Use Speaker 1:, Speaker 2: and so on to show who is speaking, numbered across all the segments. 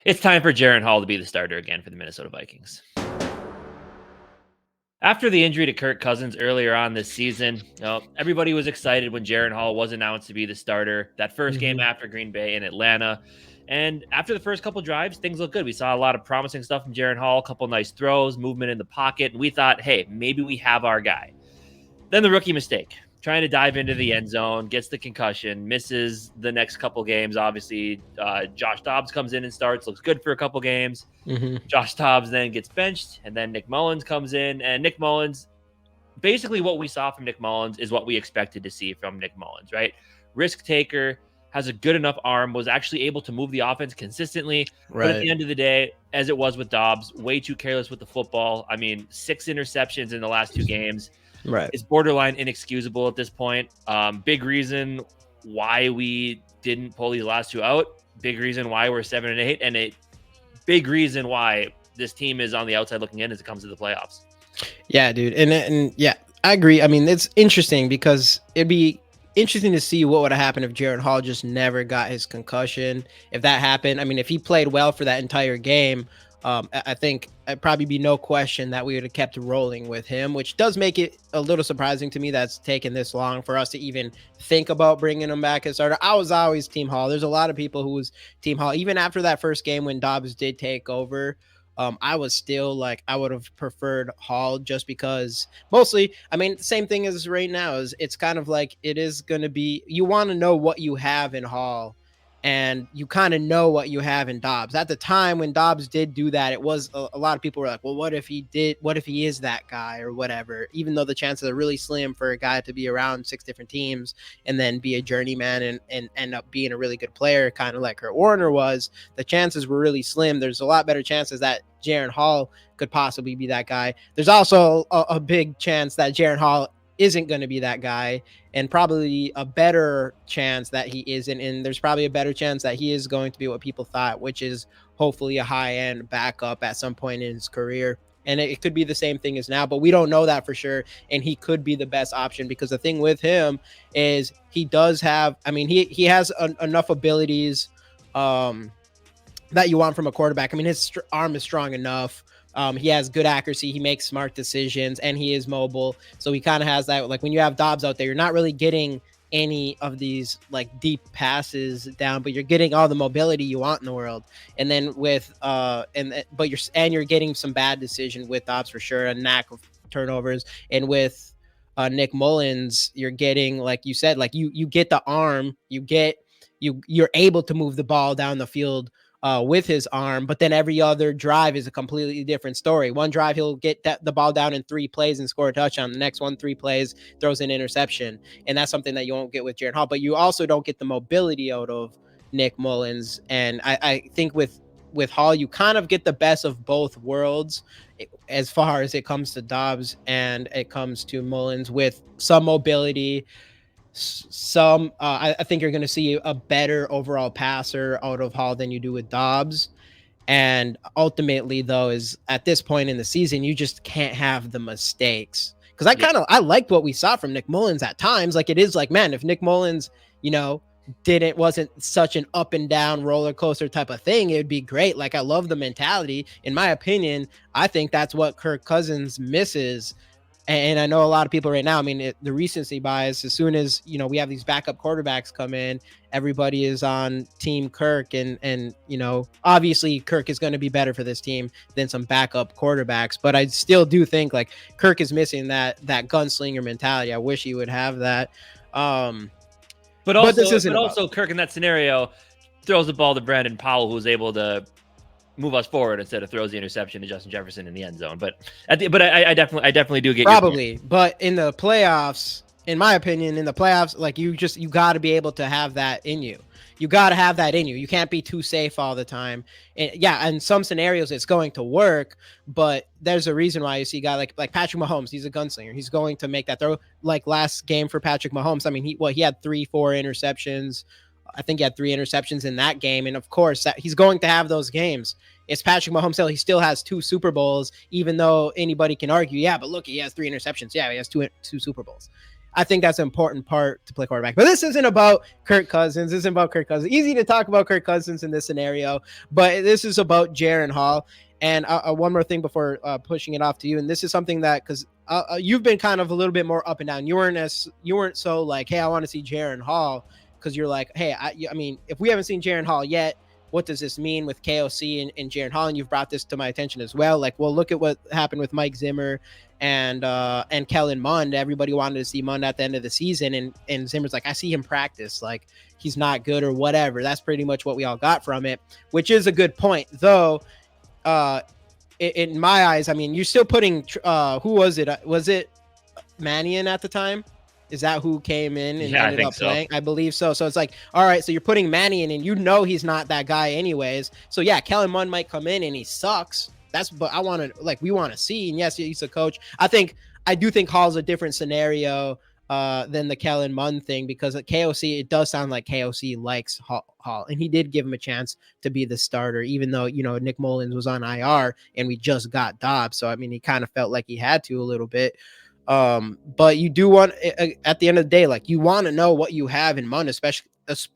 Speaker 1: It's time for Jaren Hall to be the starter again for the Minnesota Vikings. After the injury to Kirk Cousins earlier on this season, everybody was excited when Jaren Hall was announced to be the starter. That first game
Speaker 2: Mhm.
Speaker 1: after Green Bay in Atlanta. And after the first couple drives, things looked good. We saw a lot of promising stuff from Jaren Hall, a couple nice throws, movement in the pocket. And we thought, hey, maybe we have our guy. Then the rookie mistake, trying to dive into the end zone, gets the concussion, misses the next couple games. Obviously, Josh Dobbs comes in and starts, looks good for a couple games.
Speaker 2: Mhm.
Speaker 1: Josh Dobbs then gets benched, and then Nick Mullins comes in. And Nick Mullins, basically what we saw from Nick Mullins is what we expected to see from Nick Mullins, right? Risk taker, has a good enough arm, was actually able to move the offense consistently. But at
Speaker 2: Right.
Speaker 1: the end of the day, as it was with Dobbs, way too careless with the football. I mean, 6 interceptions in the last 2 games
Speaker 2: Right.
Speaker 1: is borderline inexcusable at this point. Big reason why we didn't pull these last 2 out. Big reason why we're 7-8, and a big reason why this team is on the outside looking in as it comes to the playoffs.
Speaker 2: Yeah, dude. And yeah, I agree. I mean, it's interesting because it'd be interesting to see what would have happened if Jaren Hall just never got his concussion. If that happened, I mean, if he played well for that entire game, I think it'd probably be no question that we would have kept rolling with him, which does make it a little surprising to me that's taken this long for us to even think about bringing him back as starter. I was always Team Hall. There's a lot of people who was Team Hall, even after that first game when Dobbs did take over. I was still like, I would have preferred Hall just because mostly, I mean, the same thing as right now is it's kind of like it is going to be, you want to know what you have in Hall and you kind of know what you have in Dobbs. At the time when Dobbs did do that, it was a lot of people were like, well, what if he is that guy or whatever, even though the chances are really slim for a guy to be around 6 different teams and then be a journeyman and end up being a really good player, kind of like Kurt Warner was. The chances were really slim. There's a lot better chances that Jaren Hall could possibly be that guy. There's also a big chance that Jaren Hall isn't going to be that guy, and probably a better chance that he isn't. And there's probably a better chance that he is going to be what people thought, which is hopefully a high end backup at some point in his career. And it could be the same thing as now, but we don't know that for sure. And he could be the best option because the thing with him is he does have, I mean, he has enough abilities that you want from a quarterback. I mean, his arm is strong enough. He has good accuracy. He makes smart decisions, and he is mobile. So he kind of has that. Like when you have Dobbs out there, you're not really getting any of these like deep passes down, but you're getting all the mobility you want in the world. And then with you're getting some bad decision with Dobbs for sure, a knack of turnovers, and with Nick Mullins, you're getting, like you said, like you get the arm, you're able to move the ball down the field with his arm, but then every other drive is a completely different story. One drive, he'll get the ball down in 3 plays and score a touchdown. The next one, 3 plays, throws an interception. And that's something that you won't get with Jaren Hall, but you also don't get the mobility out of Nick Mullins. And I think with Hall, you kind of get the best of both worlds as far as it comes to Dobbs and it comes to Mullins, with some mobility. I think you're going to see a better overall passer out of Hall than you do with Dobbs. And ultimately, though, is at this point in the season, you just can't have the mistakes. Because I liked what we saw from Nick Mullins at times. Like, it is like, man, if Nick Mullins, wasn't such an up and down roller coaster type of thing, it would be great. Like, I love the mentality. In my opinion, I think that's what Kirk Cousins misses. And I know a lot of people right now, I mean, the recency bias, as soon as, we have these backup quarterbacks come in, everybody is on team Kirk. And obviously Kirk is going to be better for this team than some backup quarterbacks. But I still do think like Kirk is missing that gunslinger mentality. I wish he would have that.
Speaker 1: But also Kirk in that scenario throws the ball to Brandon Powell, who's able to move us forward instead of throws the interception to Justin Jefferson in the end zone. But I definitely do get
Speaker 2: probably. But in the playoffs, in my opinion, like you got to be able to have that in you. You got to have that in you. You can't be too safe all the time. And yeah, in some scenarios it's going to work, but there's a reason why you see a guy like Patrick Mahomes. He's a gunslinger. He's going to make that throw. Like last game for Patrick Mahomes, I mean, he had 3-4 interceptions. I think he had 3 interceptions in that game. And of course, he's going to have those games. It's Patrick Mahomes. He still has 2 Super Bowls, even though anybody can argue, yeah, but look, he has 3 interceptions. Yeah, he has two Super Bowls. I think that's an important part to play quarterback. But this isn't about Kirk Cousins. This isn't about Kirk Cousins. Easy to talk about Kirk Cousins in this scenario, but this is about Jaren Hall. And one more thing before pushing it off to you, and this is something that because you've been kind of a little bit more up and down. You weren't so like, hey, I want to see Jaren Hall, because you're like, hey, I mean, if we haven't seen Jaren Hall yet, what does this mean with KOC and Jaren Hall? And you've brought this to my attention as well. Like, well, look at what happened with Mike Zimmer and Kellen Mond. Everybody wanted to see Mond at the end of the season, and Zimmer's like, I see him practice, like he's not good or whatever. That's pretty much what we all got from it, which is a good point, though. In my eyes, I mean, you're still putting who was it? Was it Mannion at the time? Is that who came in and ended up playing? I believe so. So it's like, all right, so you're putting Mannion in, he's not that guy anyways. So yeah, Kellen Mond might come in and he sucks. But we want to see. And yes, he's a coach. I do think Hall's a different scenario than the Kellen Mond thing, because at KOC, it does sound like KOC likes Hall, and he did give him a chance to be the starter, even though, Nick Mullins was on IR and we just got Dobbs. So, I mean, he kind of felt like he had to a little bit. But you do want, at the end of the day, like, you want to know what you have in Mond, especially,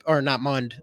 Speaker 2: or not Mond,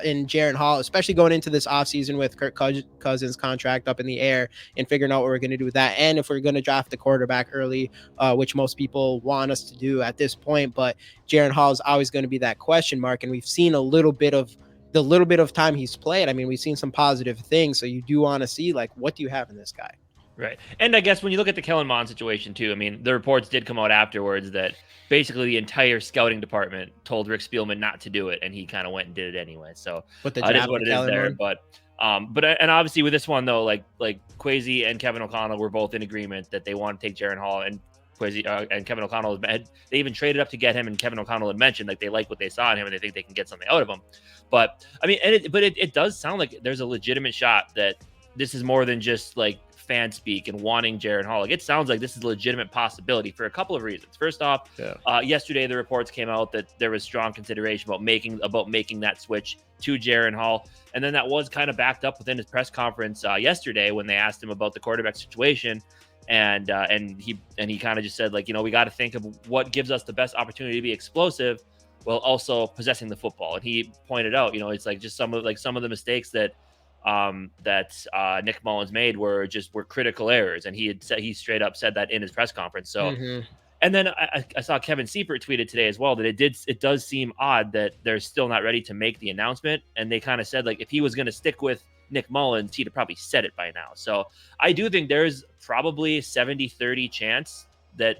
Speaker 2: in Jaren Hall, especially going into this offseason with Kirk Cousins' contract up in the air, and figuring out what we're going to do with that. And if we're going to draft the quarterback early, which most people want us to do at this point, but Jaren Hall is always going to be that question mark. And we've seen the little bit of time he's played. I mean, we've seen some positive things. So you do want to see, like, what do you have in this guy?
Speaker 1: Right. And I guess when you look at the Kellen Mond situation too, I mean, the reports did come out afterwards that basically the entire scouting department told Rick Spielman not to do it, and he kind of went and did it anyway. So it is what it is there. But and obviously with this one though, like Kwesi and Kevin O'Connell were both in agreement that they want to take Jaren Hall, and Kwesi and Kevin O'Connell they even traded up to get him, and Kevin O'Connell had mentioned like they like what they saw in him and they think they can get something out of him. But I mean, it does sound like there's a legitimate shot that this is more than just like fan speak and wanting Jaren Hall. Like, it sounds like this is a legitimate possibility for a couple of reasons. First off, yesterday the reports came out that there was strong consideration about making that switch to Jaren Hall, and then that was kind of backed up within his press conference yesterday when they asked him about the quarterback situation, and he kind of just said, like, we got to think of what gives us the best opportunity to be explosive while also possessing the football. And he pointed out, it's like just some of the mistakes that Nick Mullins made were critical errors, and he straight up said that in his press conference. So, and then I saw Kevin Seifert tweeted today as well that it does seem odd that they're still not ready to make the announcement, and they kind of said, like, if he was going to stick with Nick Mullins, he'd have probably said it by now. So I do think there's probably 70-30 chance that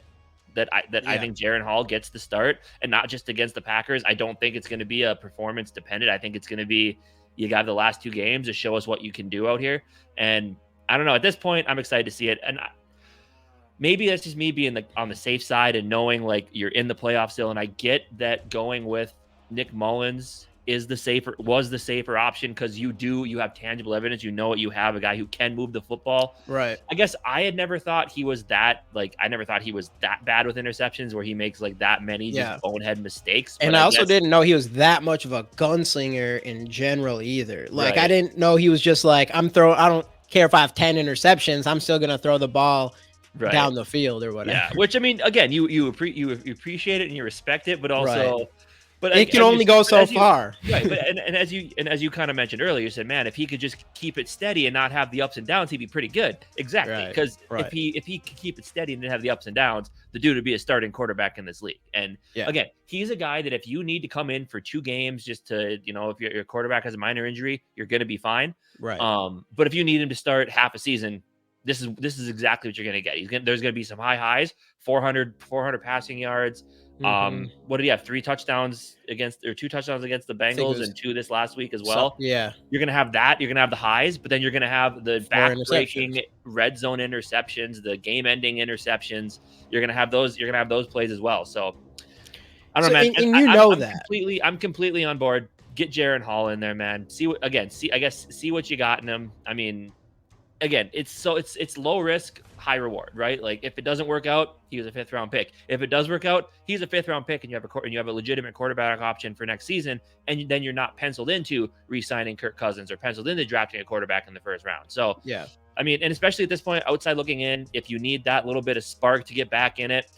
Speaker 1: I think Jaren Hall gets the start, and not just against the Packers. I don't think it's going to be a performance dependent. I think it's going to be, you got the last two games to show us what you can do out here. And I don't know, at this point, I'm excited to see it. And maybe that's just me being on the safe side and knowing like you're in the playoffs still. And I get that going with Nick Mullins was the safer option, because you have tangible evidence. What you have, a guy who can move the football.
Speaker 2: Right.
Speaker 1: I guess I had never thought he was that bad with interceptions, where he makes like that many just bonehead mistakes.
Speaker 2: And I also didn't know he was that much of a gunslinger in general either. Like, I didn't know he was just like, I don't care if I have 10 interceptions, I'm still going to throw the ball down the field or whatever.
Speaker 1: Yeah. Which, I mean, again, you appreciate it and you respect it, but also, but
Speaker 2: it can only go so far.
Speaker 1: Right. But and as you kind of mentioned earlier, you said, man, if he could just keep it steady and not have the ups and downs, he'd be pretty good. Exactly. Because if he could keep it steady and didn't have the ups and downs, the dude would be a starting quarterback in this league. And again, he's a guy that if you need to come in for 2 games just to, if your quarterback has a minor injury, you're going to be fine.
Speaker 2: Right.
Speaker 1: But if you need him to start half a season, this is exactly what you're going to get. There's going to be some high highs, 400 passing yards. What did he have? 2 touchdowns against the Bengals and 2 this last week as well.
Speaker 2: You're
Speaker 1: gonna have that. You're gonna have the highs, but then you're gonna have the back-breaking red zone interceptions, the game-ending interceptions. You're gonna have those. You're gonna have those plays as well. So I don't know, man. And I'm completely on board. Get Jaren Hall in there, man. See what you got in him. I mean, again, it's low risk, high reward, right? Like, if it doesn't work out, he was a 5th round pick. If it does work out, he's a 5th round pick, and you have a legitimate quarterback option for next season. And then you're not penciled into re-signing Kirk Cousins or penciled into drafting a quarterback in the 1st round. So I mean, and especially at this point, outside looking in, if you need that little bit of spark to get back in it,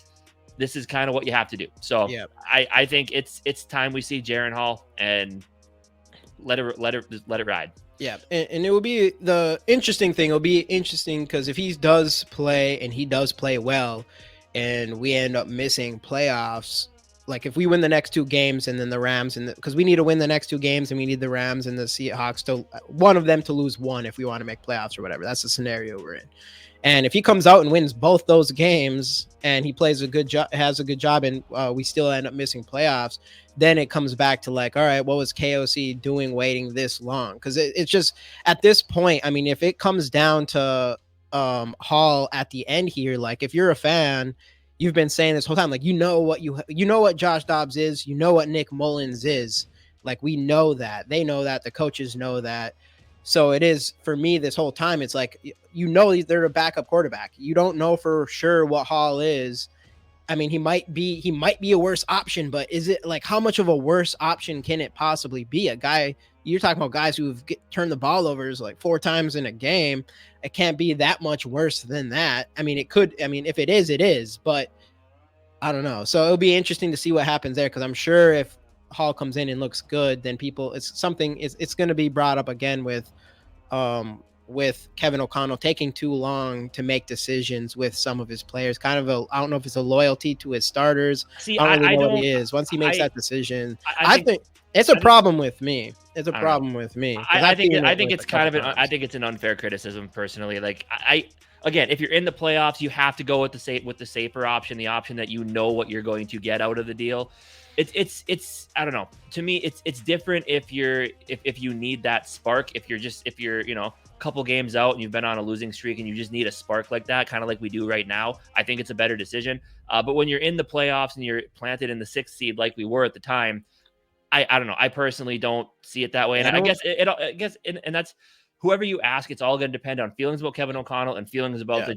Speaker 1: this is kind of what you have to do. So
Speaker 2: Yeah.
Speaker 1: I think it's time we see Jaren Hall and let it ride.
Speaker 2: Yeah, and it will be the interesting thing. It'll be interesting because if he does play and he does play well, and we end up missing playoffs, like if we win the next two games and then the Rams and because we need to win the next two games and we need the Rams and the Seahawks to one of them to lose one if we want to make playoffs or whatever. That's the scenario we're in. And if he comes out and wins both those games and he plays a good job, has a good job, and we still end up missing playoffs, then it comes back to like, all right, what was KOC doing waiting this long? Because it's just at this point, I mean, if it comes down to Hall at the end here, like if you're a fan, you've been saying this whole time, like you know what Josh Dobbs is, you know what Nick Mullins is, like we know that, they know that, the coaches know that. So it is for me this whole time. It's like, you know, they're a backup quarterback. You don't know for sure what Hall is. I mean, he might be a worse option, but is it like how much of a worse option can it possibly be? A guy, you're talking about guys who've turned the ball over like 4 times in a game. It can't be that much worse than that. I mean, it could. I mean, if it is, but I don't know. So it'll be interesting to see what happens there because I'm sure if Hall comes in and looks good, then it's going to be brought up again with Kevin O'Connell taking too long to make decisions with some of his players. Kind of I don't know if it's a loyalty to his starters.
Speaker 1: See,
Speaker 2: I don't really know
Speaker 1: don't.
Speaker 2: what he is. Once he makes that decision,
Speaker 1: I
Speaker 2: think it's a problem with me. It's a problem with me.
Speaker 1: I think it's kind of I think it's an unfair criticism personally. Like again, if you're in the playoffs, you have to go with the safer option, the option that you know what you're going to get out of the deal. It's I don't know. To me, it's different if you need that spark. If you're you know, a couple games out and you've been on a losing streak and you just need a spark like that, kind of like we do right now, I think it's a better decision. But when you're in the playoffs and you're planted in the 6th seed like we were at the time, I don't know. I personally don't see it that way, and I guess and that's whoever you ask. It's all going to depend on feelings about Kevin O'Connell and feelings about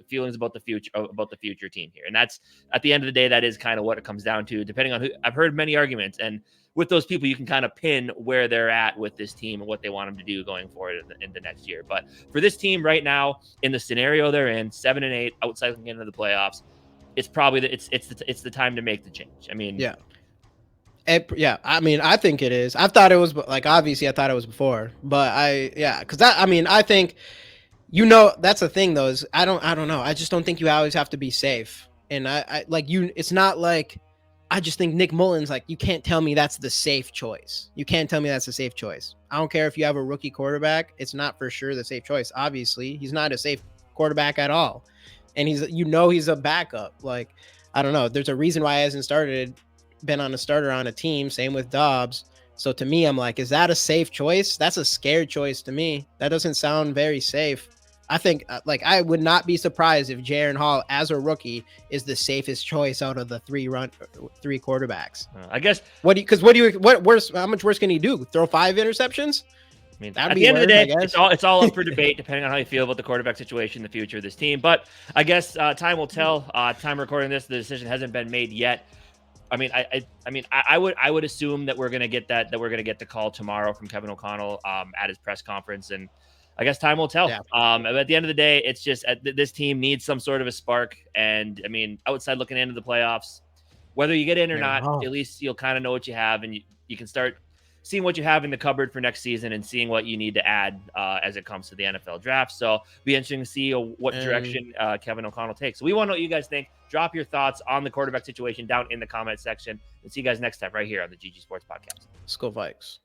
Speaker 1: feelings about the future team here. And that's at the end of the day, that is kind of what it comes down to. Depending on who, I've heard many arguments, and with those people, you can kind of pin where they're at with this team and what they want them to do going forward in the next year. But for this team right now, in the scenario they're in, 7-8, outside looking into the playoffs, it's probably it's the time to make the change. I mean,
Speaker 2: I mean, I think it is. I thought it was like, obviously I thought it was before, but because I think, you know, that's the thing though, is I don't know. I just don't think you always have to be safe. And I like you, it's not like, I just think Nick Mullins, like, you can't tell me that's the safe choice. You can't tell me that's a safe choice. I don't care if you have a rookie quarterback. It's not for sure the safe choice. Obviously he's not a safe quarterback at all. And he's a backup. Like, I don't know. There's a reason why he hasn't been on a starter on a team. Same with Dobbs. So to me, I'm like, is that a safe choice? That's a scared choice to me. That doesn't sound very safe. I think like I would not be surprised if Jaren Hall as a rookie is the safest choice out of the three quarterbacks.
Speaker 1: I guess
Speaker 2: what worse? How much worse can he do? Throw 5 interceptions?
Speaker 1: I mean, at the end of the day, it's all up for debate, depending on how you feel about the quarterback situation in the future of this team. But I guess time will tell. Time recording this, the decision hasn't been made yet. I mean, I would assume that we're gonna get the call tomorrow from Kevin O'Connell at his press conference, and I guess time will tell. Yeah. At the end of the day, it's just this team needs some sort of a spark, and I mean, outside looking into the playoffs, whether you get in or not, at least you'll kind of know what you have, and you can start seeing what you have in the cupboard for next season and seeing what you need to add as it comes to the NFL draft. So be interesting to see what direction Kevin O'Connell takes. So we want to know what you guys think. Drop your thoughts on the quarterback situation down in the comment section, and see you guys next time right here on the GG Sports Podcast.
Speaker 2: Skol Vikes.